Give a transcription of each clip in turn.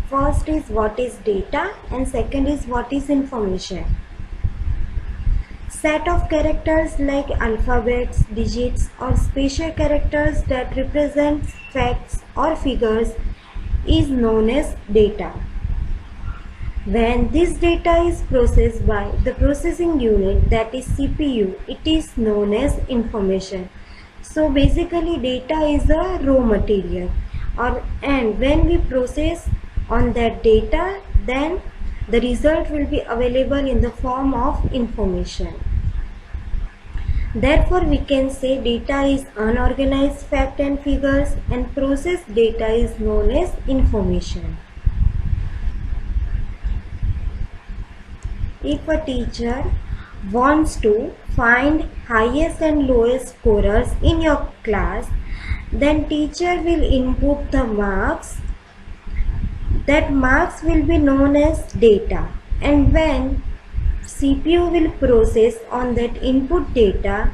First is what is data and second is what is information. Set of characters like alphabets, digits or special characters that represent facts or figures is known as data. When this data is processed by the processing unit, that is CPU, it is known as information. So basically data is a raw material, and when we process on that data, then the result will be available in the form of information. Therefore, we can say data is unorganized fact and figures, and processed data is known as information. If a teacher wants to find highest and lowest scorers in your class, then teacher will input the marks. That marks will be known as data, and when CPU will process on that input data,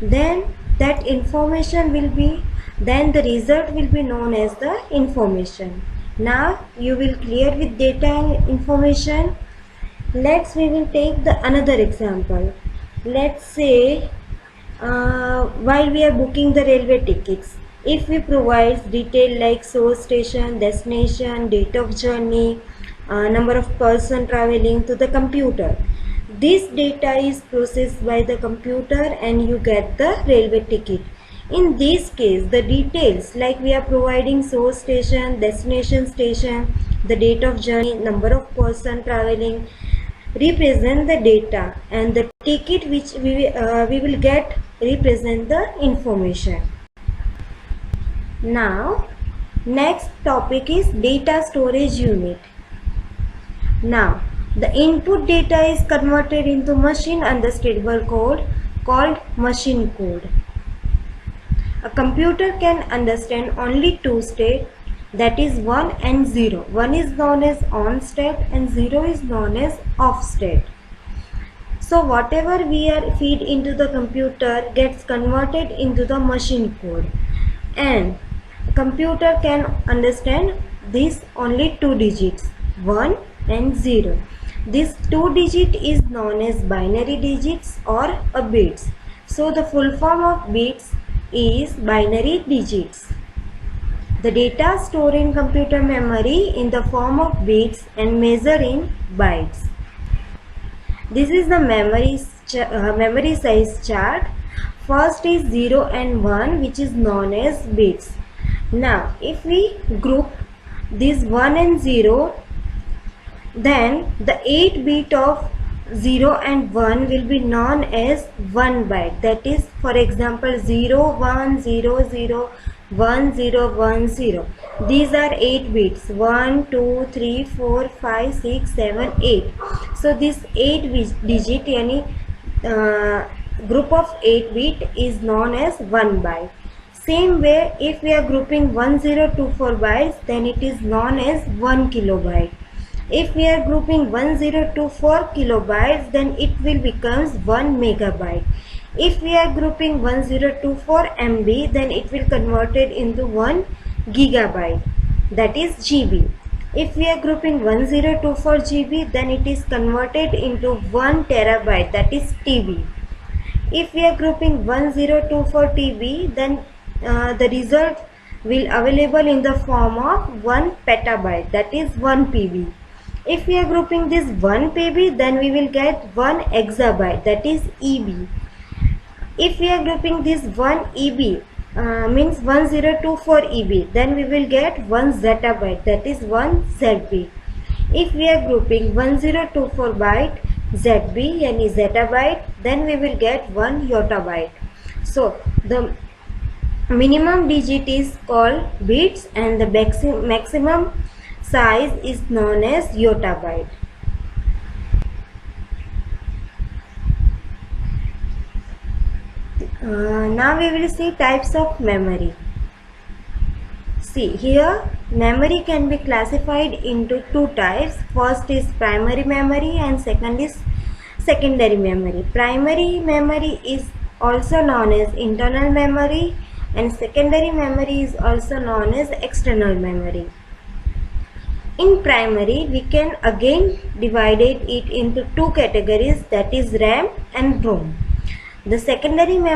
then that information will be, then the result will be known as the information. Now you will clear with data and information. We will take the another example. Let's say while we are booking the railway tickets, if we provide detail like source station, destination, date of journey, number of person traveling to the computer, this data is processed by the computer and you get the railway ticket. In this case, the details like we are providing source station, destination station, the date of journey, number of person traveling represent the data, and the ticket which we will get represent the information. Now next topic is data storage unit. Now the input data is converted into machine understandable code called machine code. A computer can understand only two states, that is 1 and 0. 1 is known as on state and 0 is known as off state. So whatever we are feed into the computer gets converted into the machine code, and computer can understand these only two digits, 1 and 0. This two digit is known as binary digits or a bits. So the full form of bits is binary digits. The data stored in computer memory in the form of bits and measured in bytes. This is the memory size chart. First is 0 and 1, which is known as bits. Now if we group this 1 and 0, then the 8 bit of 0 and 1 will be known as 1 byte. That is, for example, 0 1 0 0 1 0 1 0. These are 8 bits, 1 2 3 4 5 6 7 8. So this 8 digit yani group of 8 bit is known as 1 byte. Same way, if we are grouping 1024 bytes, then it is known as 1 kilobyte. If we are grouping 1024 kilobytes, then it will becomes 1 megabyte. If we are grouping 1024 MB, then it will converted into 1 gigabyte, that is GB. If we are grouping 1024 GB, then it is converted into 1 terabyte, that is TB. If we are grouping 1024 TB, then the result will available in the form of 1 petabyte, that is 1 PB. If we are grouping this 1 PB, then we will get 1 exabyte, that is EB. If we are grouping this 1 EB, means 1024 EB, then we will get 1 zettabyte, that is 1 ZB. If we are grouping 1024 byte ZB, yani zettabyte, then we will get 1 yottabyte. So the minimum digit is called bits and the maximum size is known as yottabyte. Now we will see types of memory. See here, memory can be classified into two types. First is primary memory and second is secondary memory. Primary memory is also known as internal memory and secondary memory is also known as external memory. In primary, we can again divide it into two categories, that is RAM and ROM. The secondary memory